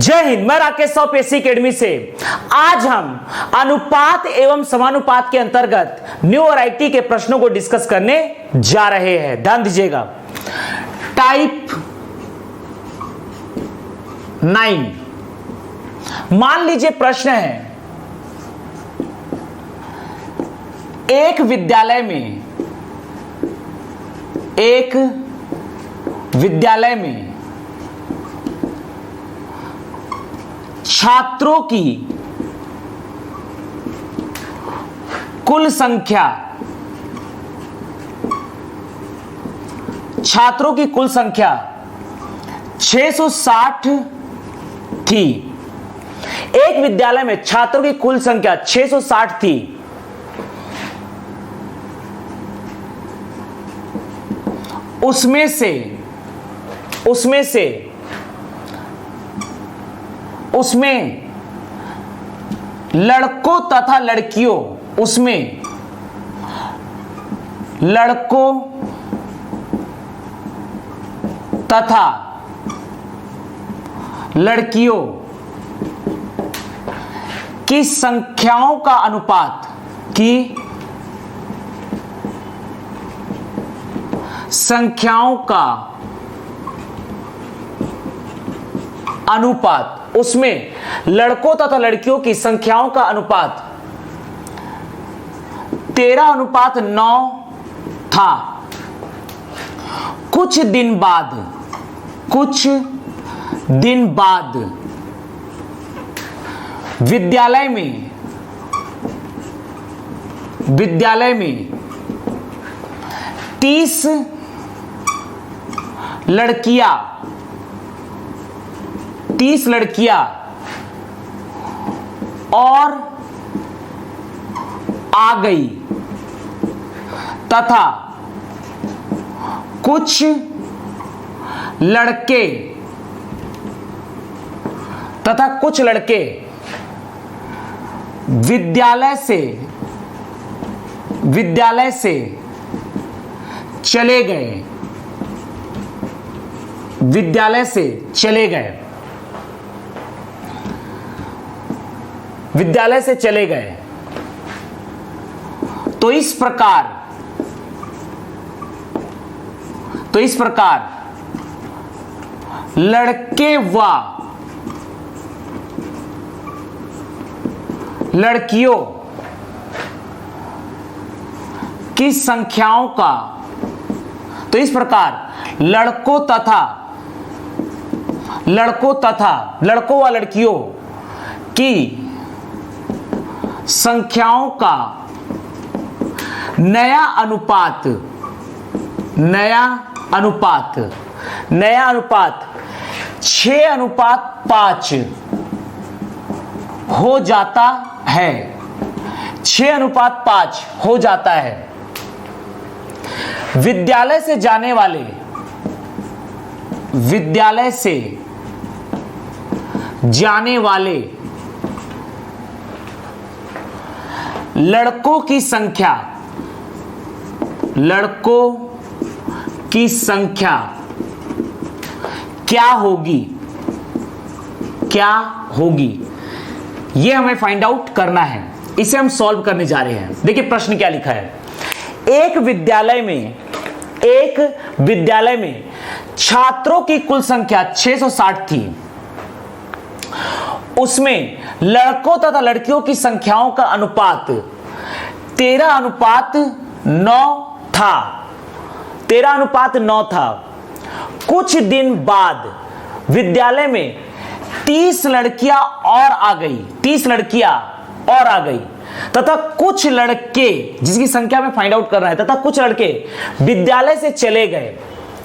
जय हिंद। मैं Rakesh Sahu PSC academy से आज हम अनुपात एवं समानुपात के अंतर्गत न्यू वैरायटी के प्रश्नों को डिस्कस करने जा रहे हैं। ध्यान दीजिएगा। टाइप 9 मान लीजिए प्रश्न है, एक विद्यालय में छात्रों की कुल संख्या 660 थी। एक विद्यालय में छात्रों की कुल संख्या 660 थी। उसमें लड़कों तथा लड़कियों की संख्याओं का अनुपात उसमें लड़कों तथा लड़कियों की संख्याओं का अनुपात 13:9 था। कुछ दिन बाद विद्यालय में 30 लड़कियां और आ गई तथा कुछ लड़के विद्यालय से चले गए। तो इस प्रकार लड़के व लड़कियों की संख्याओं का लड़कों व लड़कियों की संख्याओं का नया अनुपात 6:5 हो जाता है। 6:5 हो जाता है। विद्यालय से जाने वाले लड़कों की संख्या क्या होगी यह हमें फाइंड आउट करना है। इसे हम सॉल्व करने जा रहे हैं। देखिए प्रश्न क्या लिखा है। एक विद्यालय में छात्रों की कुल संख्या 660 थी। उसमें लड़कों तथा लड़कियों की संख्याओं का अनुपात 13:9 था। कुछ दिन बाद विद्यालय में 30 लड़कियां और आ गई तथा कुछ लड़के, जिसकी संख्या में फाइंड आउट कर रहा है, तथा कुछ लड़के विद्यालय से चले गए।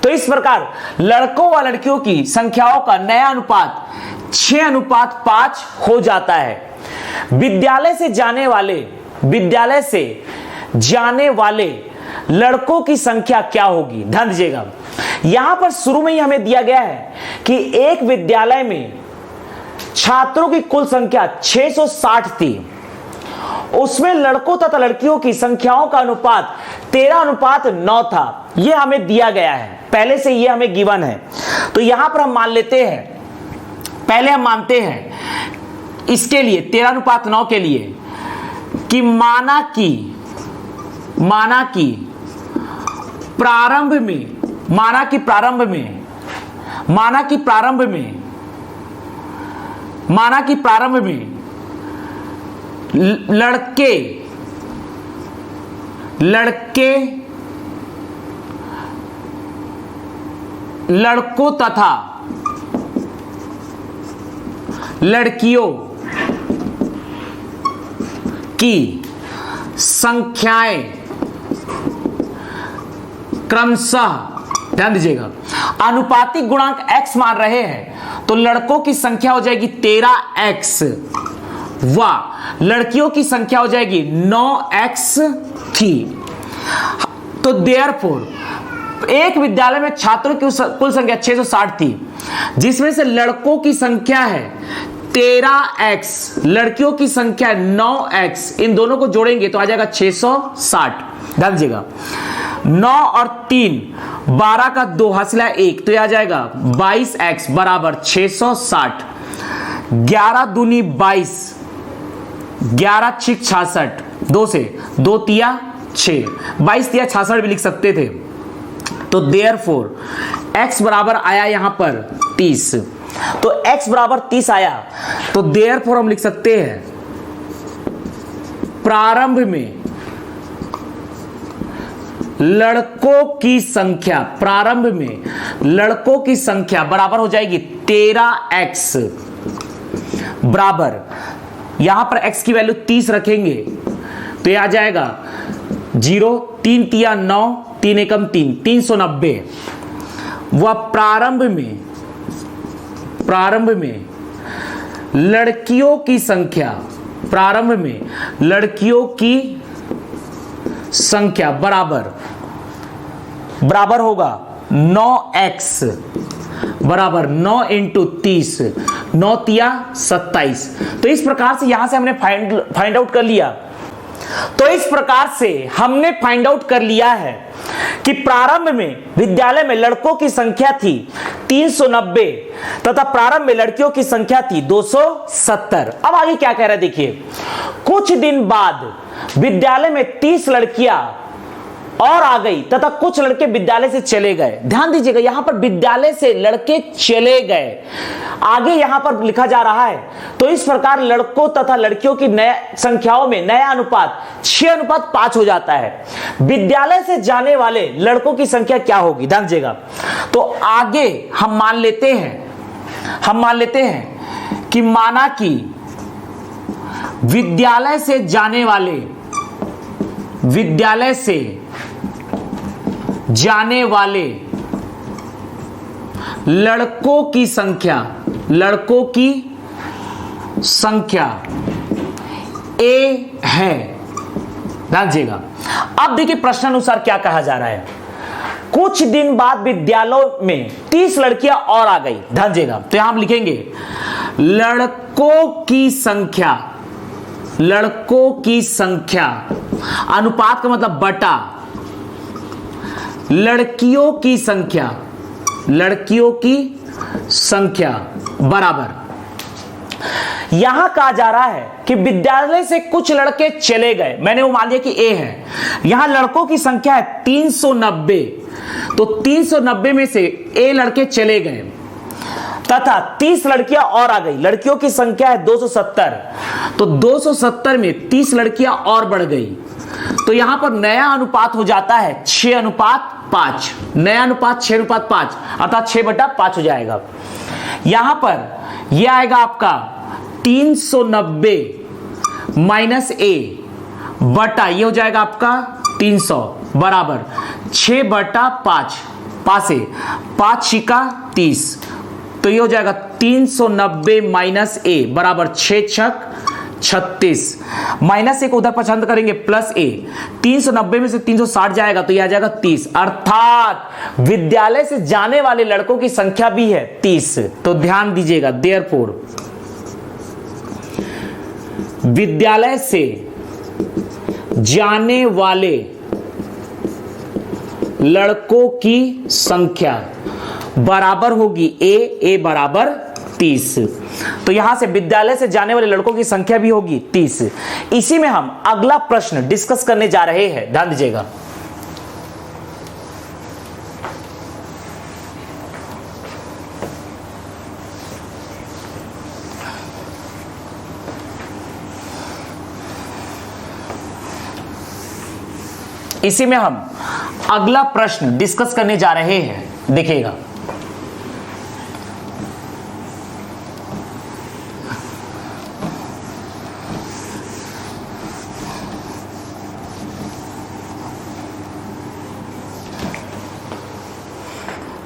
तो इस प्रकार लड़कों व लड़कियों की संख्याओं का नया अनुपात 6:5 हो जाता है। विद्यालय से जाने वाले लड़कों की संख्या क्या होगी? ध्यान दीजिएगा। यहां पर शुरू में ही हमें दिया गया है कि एक विद्यालय में छात्रों की कुल संख्या 660 थी। उसमें लड़कों तथा लड़कियों की संख्याओं का अनुपात 13:9 था। यह हमें दिया गया है, पहले से यह हमें गिवन है। तो यहां पर हम मान लेते हैं पहले हम मानते हैं इसके लिए 13:9 के लिए कि माना कि प्रारंभ में लड़कों तथा लड़कियों की संख्याएं क्रमशः, ध्यान दीजिएगा, आनुपातिक गुणांक x मान रहे हैं तो लड़कों की संख्या हो जाएगी 13x व लड़कियों की संख्या हो जाएगी 9x थी। तो देयरफॉर एक विद्यालय में छात्रों की कुल संख्या 660 थी, जिसमें से लड़कों की संख्या है 13x, लड़कियों की संख्या 9x, इन दोनों को जोड़ेंगे तो आ जाएगा 660। ध्यान दीजिएगा, 9 और 3 12 का 2 हासिला 1 तो यह आ जाएगा 22x बराबर 660। 11 दूनी 22, 11 छिक 66, 2 से 2 तिया 6, 22 तिया 66 भी लिख सकते थे। तो देयरफॉर x बराबर आया यहां पर 30, तो x बराबर 30 आया तो देयरफॉर हम लिख सकते हैं प्रारंभ में लड़कों की संख्या बराबर हो जाएगी 13x बराबर, यहां पर x की वैल्यू 30 रखेंगे तो यह आ जाएगा 0, 3 तिया 9, 3 एकम 3, 390। वह प्रारंभ में लड़कियों की संख्या बराबर होगा 9x बराबर 9 इंटू 30, 9 तिया 27। तो इस प्रकार से यहां से हमने फाइंड आउट कर लिया है कि प्रारंभ में विद्यालय में लड़कों की संख्या थी 390 तथा प्रारंभ में लड़कियों की संख्या थी 270। अब आगे क्या कह रहा है देखिए, कुछ दिन बाद विद्यालय में 30 लड़कियां और आ गई तथा कुछ लड़के विद्यालय से चले गए। ध्यान दीजिएगा, यहां पर विद्यालय से लड़के चले गए, आगे यहां पर लिखा जा रहा है। तो इस प्रकार लड़कों तथा लड़कियों की नए संख्याओं में नया अनुपात 6:5 हो जाता है। विद्यालय से जाने वाले लड़कों की संख्या क्या होगी, ध्यान दीजिएगा। तो आगे हम मान लेते हैं कि माना कि विद्यालय से जाने वाले लड़कों की संख्या A है। ध्यान दीजिएगा, अब देखिए प्रश्नानुसार क्या कहा जा रहा है। कुछ दिन बाद विद्यालयों में 30 लड़कियां और आ गई। ध्यान दीजिएगा, तो यहां हम लिखेंगे लड़कों की संख्या अनुपात का मतलब बटा लड़कियों की संख्या बराबर, यहां कहा जा रहा है कि विद्यालय से कुछ लड़के चले गए, मैंने वो मान लिया कि A है। यहां लड़कों की संख्या है 390, तो 390 में से A लड़के चले गए तथा 30 लड़कियां और आ गई। लड़कियों की संख्या है 270, तो 270 में 30 लड़कियां और बढ़ गई, तो यहां पर नया अनुपात हो जाता है 6:5। नया अनुपात 6:5 अर्थात 6/5 हो जाएगा। यहां पर यह आएगा आपका 390 माइनस A बटा ये हो जाएगा आपका 300 बराबर 6/5, पासे 5 छिका 30, तो ये हो जाएगा 390 माइनस A बराबर 6 छक 36, माइनस एक उधर पसंद करेंगे प्लस A, 390 में से 360 जाएगा तो यह आ जाएगा 30, अर्थात विद्यालय से जाने वाले लड़कों की संख्या भी है 30। तो ध्यान दीजिएगा, देयरफॉर विद्यालय से जाने वाले लड़कों की संख्या बराबर होगी A बराबर 30। तो यहां से विद्यालय से जाने वाले लड़कों की संख्या भी होगी 30। इसी में हम अगला प्रश्न डिस्कस करने जा रहे हैं, ध्यान दीजिएगा। इसी में हम अगला प्रश्न डिस्कस करने जा रहे हैं, देखिएगा।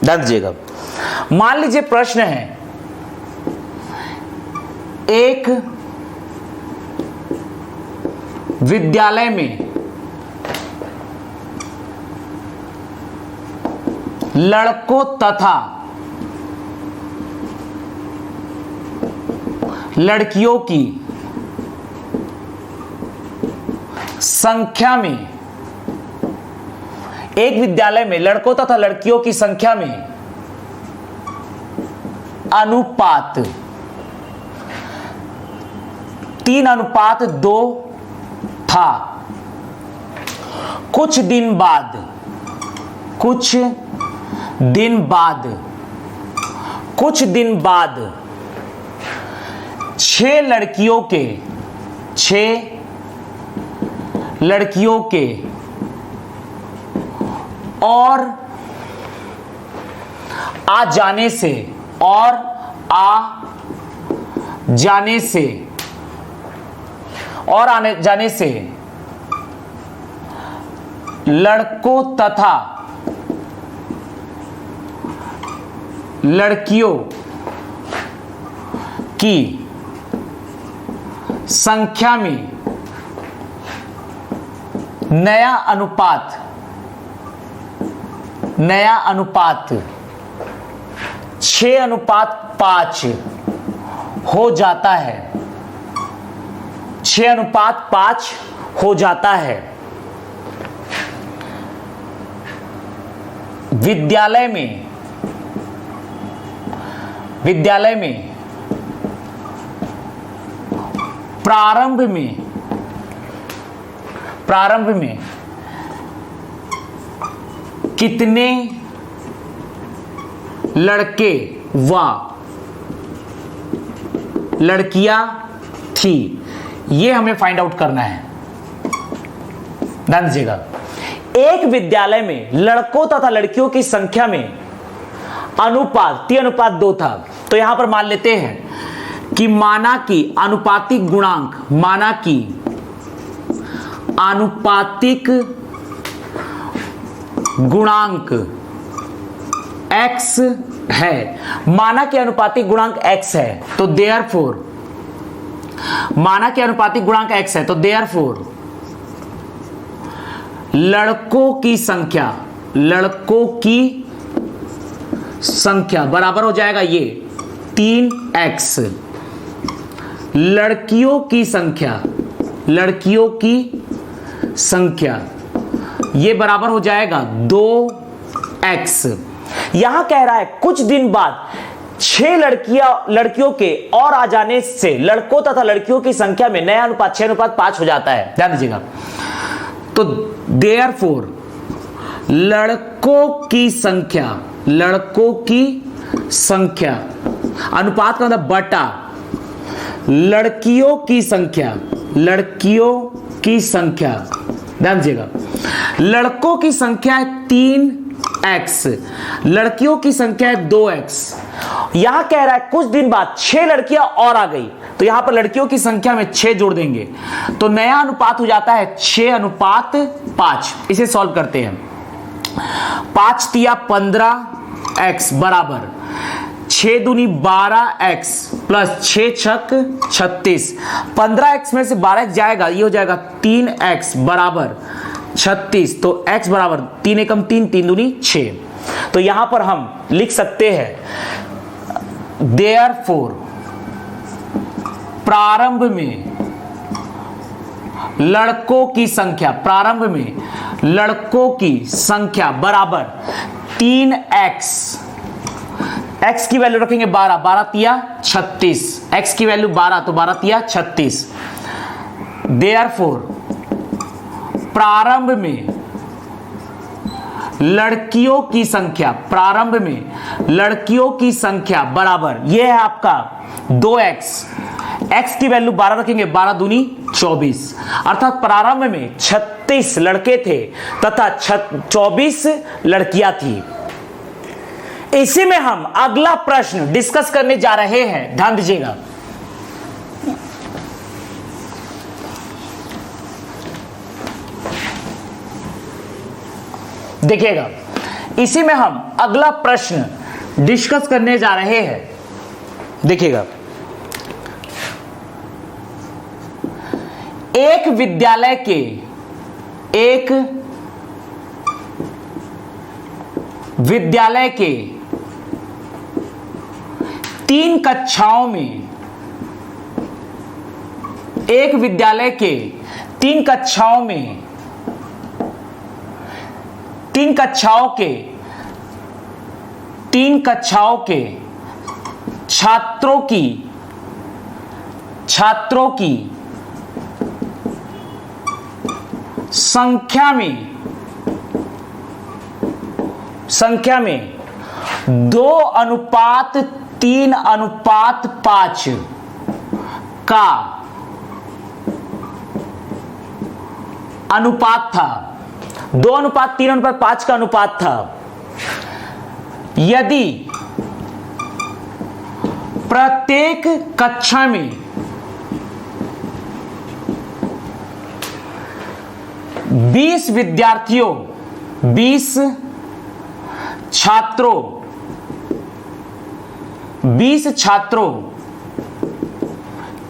ध्यान दीजिएगा। मान लीजिए प्रश्न है, एक विद्यालय में लड़कों तथा लड़कियों की संख्या में, एक विद्यालय में लड़कों तथा लड़कियों की संख्या में अनुपात 3:2 था। कुछ दिन बाद 6 लड़कियों के और आने जाने से लड़कों तथा लड़कियों की संख्या में नया अनुपात 6:5 हो जाता है। 6:5 हो जाता है। विद्यालय में प्रारंभ में कितने लड़के व लड़कियां थी, यह हमें फाइंड आउट करना है। ध्यान दीजिएगा। एक विद्यालय में लड़कों तथा लड़कियों की संख्या में अनुपात 3:2 था। तो यहां पर मान लेते हैं कि माना कि आनुपातिक गुणांक x है। माना कि आनुपातिक गुणांक x है, तो देयरफॉर लड़कों की संख्या बराबर हो जाएगा ये 3x। लड़कियों की संख्या ये बराबर हो जाएगा 2x। यहां कह रहा है कुछ दिन बाद 6 लड़कियों के और आ जाने से लड़कों तथा लड़कियों की संख्या में नया अनुपात 6:5 हो जाता है। ध्यान दीजिएगा। तो देयरफॉर लड़कों की संख्या अनुपात का मतलब बटा लड़कियों की संख्या। ध्यान दीजिएगा। लड़कों की संख्या है 3x, लड़कियों की संख्या है 2x। यहां कह रहा है कुछ दिन बाद 6 लड़कियां और आ गई, तो यहां पर लड़कियों की संख्या में 6 जोड़ देंगे, तो नया अनुपात हो जाता है 6:5। इसे सॉल्व करते हैं। 5 तिया 15x बराबर 6 दूनी 12x प्लस 6 छक 36। 15x में से 12x जाएगा, ये हो जाएगा 3x बराबर 36। तो x बराबर 3 एकम 3, 3 दूनी 6। तो यहां पर हम लिख सकते हैं देयरफॉर प्रारंभ में लड़कों की संख्या बराबर 3x x की वैल्यू रखेंगे 12, 12 तिया 36, x की वैल्यू 12 तो 12 तिया 36। देयरफॉर प्रारंभ में लड़कियों की संख्या, प्रारंभ में लड़कियों की संख्या बराबर, यह है आपका 2x, x की वैल्यू 12 रखेंगे, 12 दूनी 24, अर्थात प्रारंभ में 36 लड़के थे तथा 24 लड़कियां थी। इसी में हम अगला प्रश्न डिस्कस करने जा रहे हैं, ध्यान दीजिएगा। देखिएगा, इसी में हम अगला प्रश्न डिस्कस करने जा रहे हैं। देखिएगा, एक विद्यालय के 3 कक्षाओं में, एक विद्यालय के 3 कक्षाओं में, 3 कक्षाओं के छात्रों की संख्या में 2:3:5 का अनुपात था, 2:3:5 का अनुपात था। यदि प्रत्येक कक्षा में 20 विद्यार्थियों, 20 छात्रों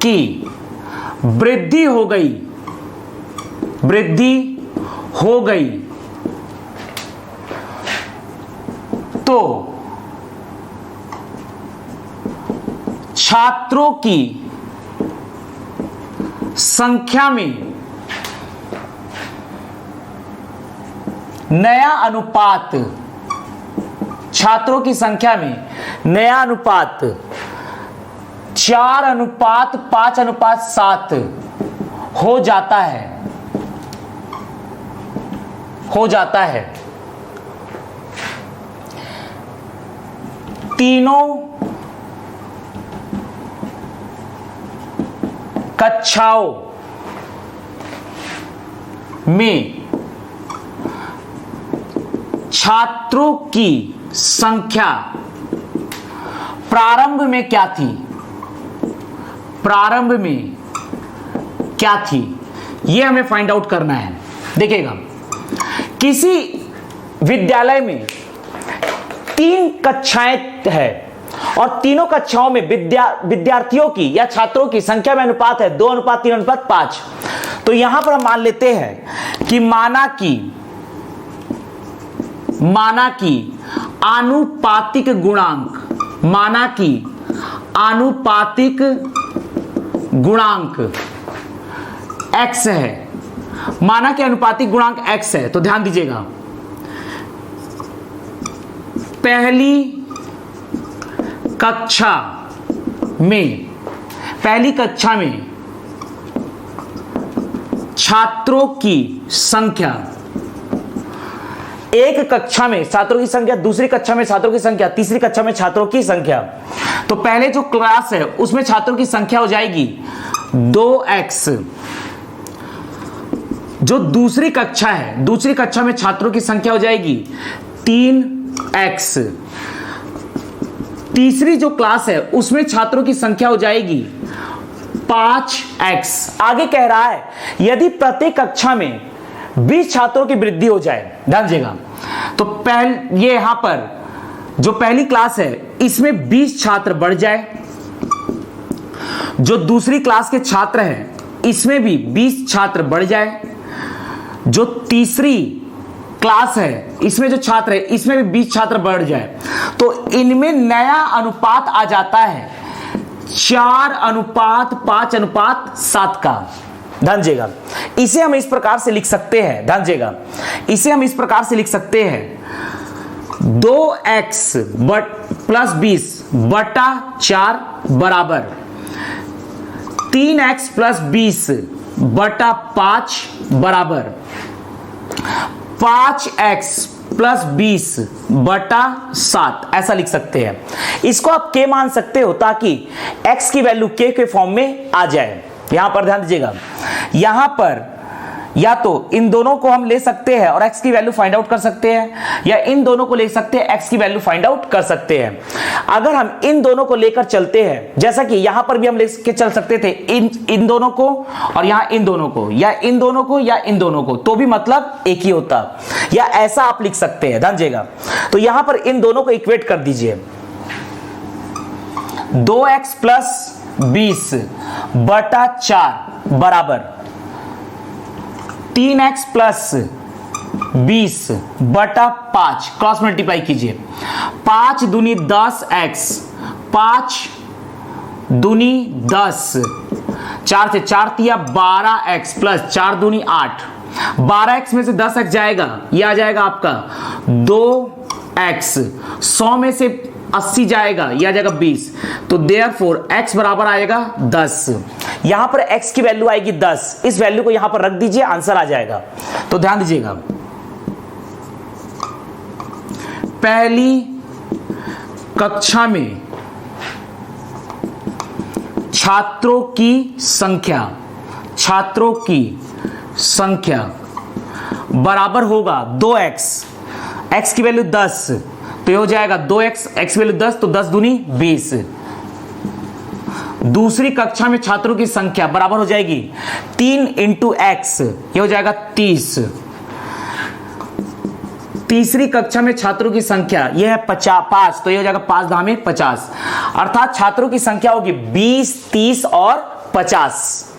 की वृद्धि हो गई तो छात्रों की संख्या में नया अनुपात, छात्रों की संख्या में नया अनुपात 4:5:7 हो जाता है। तीनों कक्षाओं में छात्रों की संख्या प्रारंभ में क्या थी, यह हमें फाइंड आउट करना है। देखिएगा, किसी विद्यालय में 3 कक्षाएं है और तीनों कक्षाओं में विद्यार्थियों की या छात्रों की संख्या में अनुपात है 2:3:5। तो यहां पर हम मान लेते हैं कि माना कि आनुपातिक गुणांक x है, माना कि आनुपातिक गुणांक x है। तो ध्यान दीजिएगा, पहली कक्षा में छात्रों की संख्या, एक कक्षा में छात्रों की संख्या, दूसरी कक्षा में छात्रों की संख्या, तीसरी कक्षा में छात्रों की संख्या। तो पहले जो क्लास है उसमें छात्रों की संख्या हो जाएगी 2x। जो दूसरी कक्षा है, दूसरी कक्षा में छात्रों की संख्या हो जाएगी 3x। तीसरी जो क्लास है उसमें छात्रों की संख्या हो जाएगी 5x। आगे कह रहा है यदि प्रत्येक कक्षा में 20 छात्रों की वृद्धि हो जाए, ध्यान दीजिएगा, तो ये यहां पर जो पहली क्लास है इसमें 20 छात्र बढ़ जाए, जो दूसरी क्लास के छात्र हैं इसमें भी 20 छात्र बढ़ जाए, जो तीसरी क्लास है इसमें जो छात्र है इसमें भी 20 छात्र बढ़ जाए, तो इनमें नया अनुपात आ जाता है 4:5:7 का। ध्यान दीजिएगा, इसे हम इस प्रकार से लिख सकते हैं, ध्यान दीजिएगा, इसे हम इस प्रकार से लिख सकते हैं 2x प्लस 20 बटा 4 बराबर 3x प्लस 20 बटा 5 बराबर 5x प्लस 20 बटा 7, ऐसा लिख सकते हैं। इसको आप k मान सकते हो ताकि x की वैल्यू k के फॉर्म में आ जाए। यहां पर ध्यान दीजिएगा, यहां पर या तो इन दोनों को हम ले सकते हैं और x की वैल्यू फाइंड आउट कर सकते हैं, या इन दोनों को ले सकते हैं, x की वैल्यू फाइंड आउट कर सकते हैं। अगर हम इन दोनों को लेकर चलते हैं, जैसा कि यहां पर भी हम लेके चल सकते थे इन दोनों को और यहां इन दोनों को, या इन दोनों को या इन दोनों को, तो भी मतलब एक ही होता, या ऐसा आप लिख सकते हैं। ध्यान दीजिएगा, तो यहां पर इन दोनों को इक्वेट कर दीजिए। 2x प्लस 20 बटा 4 बराबर 3x प्लस 20 बटा 5, क्रॉस मल्टीप्लाई कीजिए। 5 दूनी 10x, 5 दूनी 10, 4 से 4 तिया 12x प्लस 4 दूनी 8, 12x में से 10x जाएगा, ये आ जाएगा आपका 2x, 100 में से 80 जाएगा, ये आ जाएगा 20, तो देयरफॉर x बराबर आएगा 10। यहां पर x की वैल्यू आएगी 10, इस वैल्यू को यहां पर रख दीजिए, आंसर आ जाएगा। तो ध्यान दीजिएगा, पहली कक्षा में छात्रों की संख्या बराबर होगा 2x, x की वैल्यू 10, तो ये हो जाएगा 2x, x की वैल्यू 10, तो 10 दूनी 20। दूसरी कक्षा में छात्रों की संख्या बराबर हो जाएगी 3 इंटू x, ये हो जाएगा 30। तीसरी कक्षा में छात्रों की संख्या यह है 5, तो ये हो जाएगा 5 धामे 50, अर्थात छात्रों की संख्या होगी 20, 30 और 50।